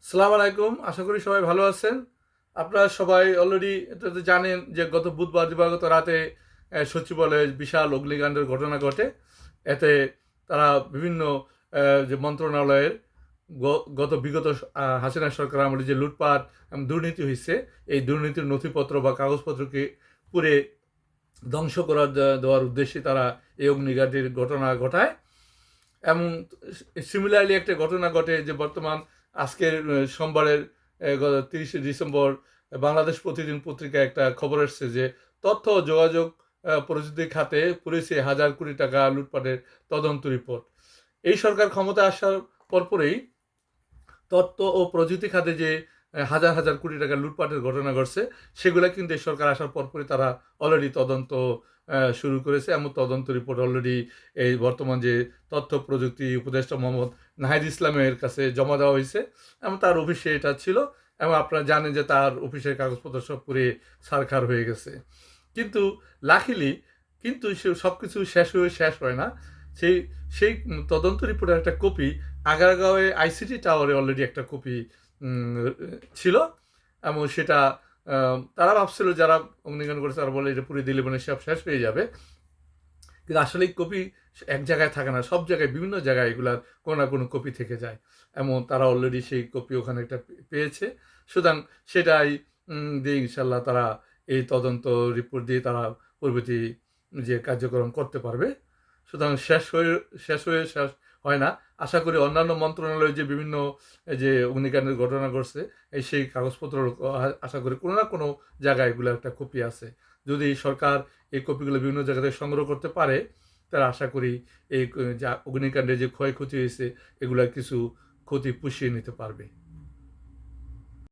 সালাম আলাইকুম, আশা করি সবাই ভালো আছেন। আপনারা সবাই অলরেডি এটা তো জানেন যে গত বুধবার দিবাগত রাতে সচিবালয়ে বিশাল অগ্নিকাণ্ডের ঘটনা ঘটে। এতে তারা বিভিন্ন যে মন্ত্রণালয়ের বিগত হাসিনা সরকার আমলে যে লুটপাট এবং দুর্নীতি হয়েছে, এই দুর্নীতির নথিপত্র বা কাগজপত্রকে পুড়ে ধ্বংস দেওয়ার উদ্দেশ্যে তারা এই অগ্নিকাণ্ডের ঘটনা ঘটায়। এবং সিমিলারলি একটা ঘটনা ঘটে যে বর্তমান আজকের সোমবারের 30শে ডিসেম্বর বাংলাদেশ প্রতিদিন পত্রিকায় একটা খবর এসছে যে তথ্য ও যোগাযোগ প্রযুক্তি খাতে পুলিশে 1,000 কোটি টাকা লুটপাটের তদন্ত রিপোর্ট। এই সরকার ক্ষমতা আসার পরপরই তথ্য ও প্রযুক্তি খাতে যে হাজার হাজার কোটি টাকা লুটপাটের ঘটনা ঘটছে, সেগুলো কিন্তু এই সরকার আসার পরপরই তারা অলরেডি তদন্ত শুরু করেছে। এমন তদন্ত রিপোর্ট অলরেডি এই বর্তমান যে তথ্য প্রযুক্তি উপদেষ্টা মোহাম্মদ নাহিদ ইসলামের কাছে জমা দেওয়া হয়েছে এবং তার অফিসে এটা ছিল। এবং আপনারা জানেন যে তার অফিসের কাগজপত্র সব পুড়ে ছারখার হয়ে গেছে। কিন্তু লাকিলি কিন্তু সব কিছু শেষ হয় না। সেই সেই তদন্ত রিপোর্টের একটা কপি আগারগাঁওয়ে আইসিটি টাওয়ারে অলরেডি একটা কপি ছিল। এবং সেটা তারা ভাবছিল, যারা অগ্নিকাণ্ড করেছে তারা বলে এটা পুড়িয়ে দিলে মানে সব শেষ হয়ে যাবে। কিন্তু আসলে এই কপি এক জায়গায় থাকে না, সব জায়গায় বিভিন্ন জায়গায় এগুলার কোনো না কোনো কপি থেকে যায়। এমন তারা অলরেডি সেই কপি ওখানে একটা পেয়েছে। সুতরাং সেটাই দিয়ে ইনশাল্লাহ তারা এই তদন্ত রিপোর্ট দিয়ে তারা পরবর্তী যে কার্যক্রম করতে পারবে। সুতরাং শেষ হয় না। আশা করি অন্যান্য মন্ত্রণালয়ে যে বিভিন্ন যে অগ্নিকাণ্ডের ঘটনা ঘটছে, সেই কাগজপত্র আশা করি কোনো না কোনো জায়গায় এগুলো একটা কপি আছে। যদি সরকার এই কপিগুলো বিভিন্ন জায়গা থেকে সংগ্রহ করতে পারে, তারা আশা করি এই যা অগ্নিকাণ্ডে যে ক্ষয়ক্ষতি হয়েছে এগুলার কিছু ক্ষতি পুষিয়ে নিতে পারবে।